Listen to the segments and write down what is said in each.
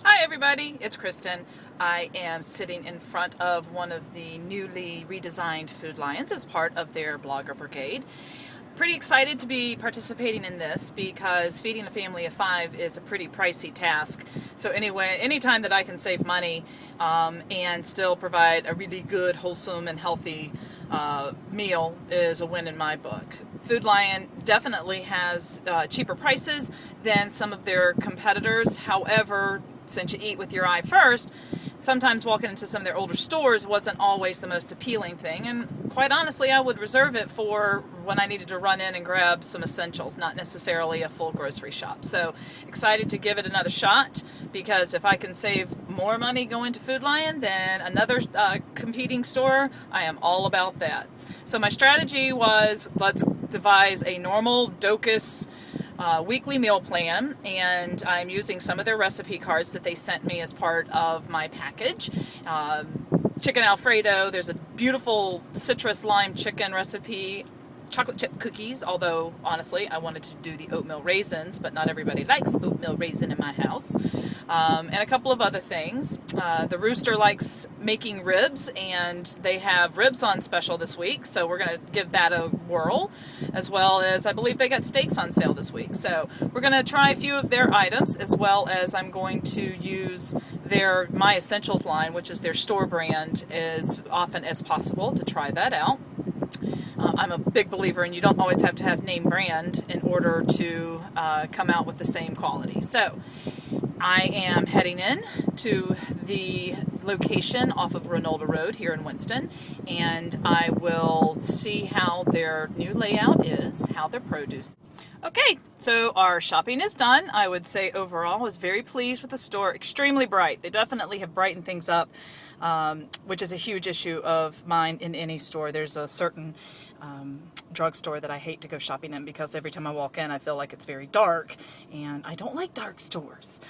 Hi everybody, it's Kristen. I am sitting in front of one of the newly redesigned Food Lions as part of their Blogger Brigade. Pretty excited to be participating in this because feeding a family of 5 is a pretty pricey task. So anyway, anytime that I can save money and still provide a really good, wholesome, and healthy meal is a win in my book. Food Lion definitely has cheaper prices than some of their competitors. However, since you eat with your eye first, sometimes walking into some of their older stores wasn't always the most appealing thing. And quite honestly, I would reserve it for when I needed to run in and grab some essentials, not necessarily a full grocery shop. So excited to give it another shot because if I can save more money going to Food Lion than another competing store, I am all about that. So my strategy was let's devise a normal DOCUS weekly meal plan, and I'm using some of their recipe cards that they sent me as part of my package. Chicken Alfredo, there's a beautiful citrus lime chicken recipe, chocolate chip cookies, although honestly I wanted to do the oatmeal raisins, but not everybody likes oatmeal raisin in my house. And a couple of other things. The rooster likes making ribs, and they have ribs on special this week, so we're going to give that a whirl, as well as I believe they got steaks on sale this week. So we're going to try a few of their items, as well as I'm going to use their My Essentials line, which is their store brand, as often as possible to try that out. I'm a big believer in you don't always have to have name brand in order to come out with the same quality. So I am heading in to the location off of Ronalda Road here in Winston, and I will see how their new layout is, how their produce. Okay, so our shopping is done. I would say overall I was very pleased with the store. Extremely bright. They definitely have brightened things up, which is a huge issue of mine in any store. There's a certain drugstore that I hate to go shopping in because every time I walk in I feel like it's very dark, and I don't like dark stores.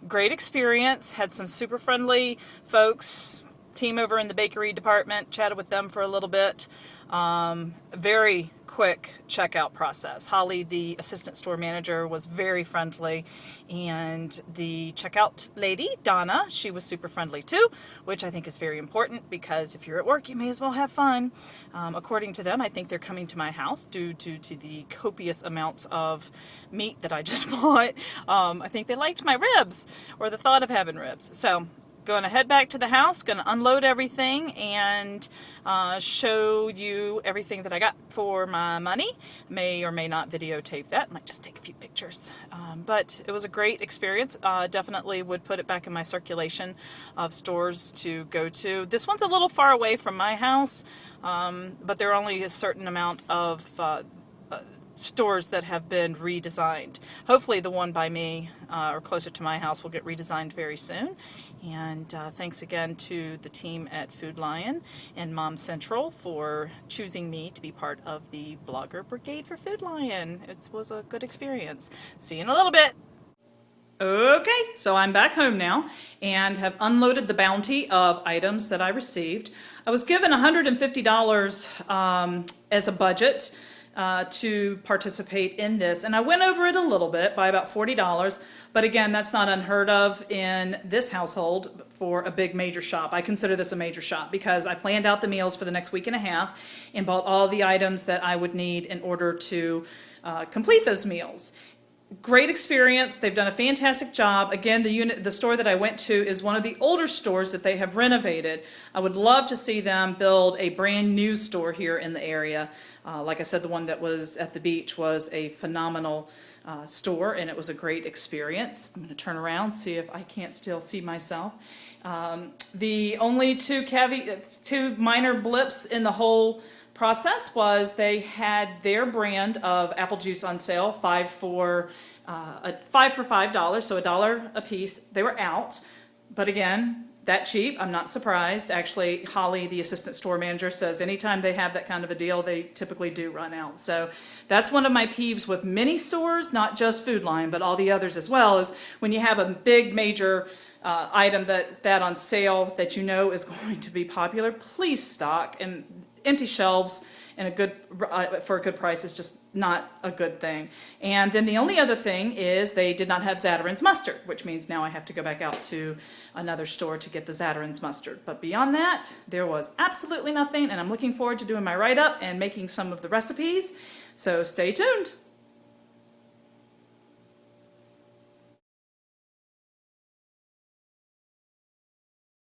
Great experience. Had some super friendly folks. Team over in the bakery department, chatted with them for a little bit. Very quick checkout process. Holly, the assistant store manager, was very friendly, and the checkout lady, Donna, she was super friendly too, which I think is very important because if you're at work, you may as well have fun. According to them, I think they're coming to my house due to the copious amounts of meat that I just bought. I think they liked my ribs, or the thought of having ribs. So going to head back to the house, going to unload everything, and show you everything that I got for my money. May or may not videotape that. Might just take a few pictures. But it was a great experience. Definitely would put it back in my circulation of stores to go to. This one's a little far away from my house, but there are only a certain amount of stores that have been redesigned. Hopefully the one by me or closer to my house will get redesigned very soon. And thanks again to the team at Food Lion and Mom Central for choosing me to be part of the Blogger Brigade for Food Lion. It was a good experience. See you in a little bit. Okay, so I'm back home now and have unloaded the bounty of items that I received. I was given $150 as a budget to participate in this. And I went over it a little bit by about $40, but again, that's not unheard of in this household for a big major shop. I consider this a major shop because I planned out the meals for the next week and a half and bought all the items that I would need in order to complete those meals. Great experience. They've done a fantastic job. Again, the store that I went to is one of the older stores that they have renovated. I would love to see them build a brand new store here in the area. Like I said, the one that was at the beach was a phenomenal store, and it was a great experience. I'm going to turn around, see if I can't still see myself. The only two minor blips in the whole process was they had their brand of apple juice on sale, five for $5, so $1 a piece. They were out, but again, that cheap. I'm not surprised. Actually, Holly, the assistant store manager, says anytime they have that kind of a deal, they typically do run out. So that's one of my peeves with many stores, not just Food Lion, but all the others as well, is when you have a big major item that on sale that you know is going to be popular, please stock. And empty shelves and for a good price is just not a good thing. And then the only other thing is they did not have Zatarain's mustard, which means now I have to go back out to another store to get the Zatarain's mustard. But beyond that, there was absolutely nothing, and I'm looking forward to doing my write-up and making some of the recipes. So stay tuned.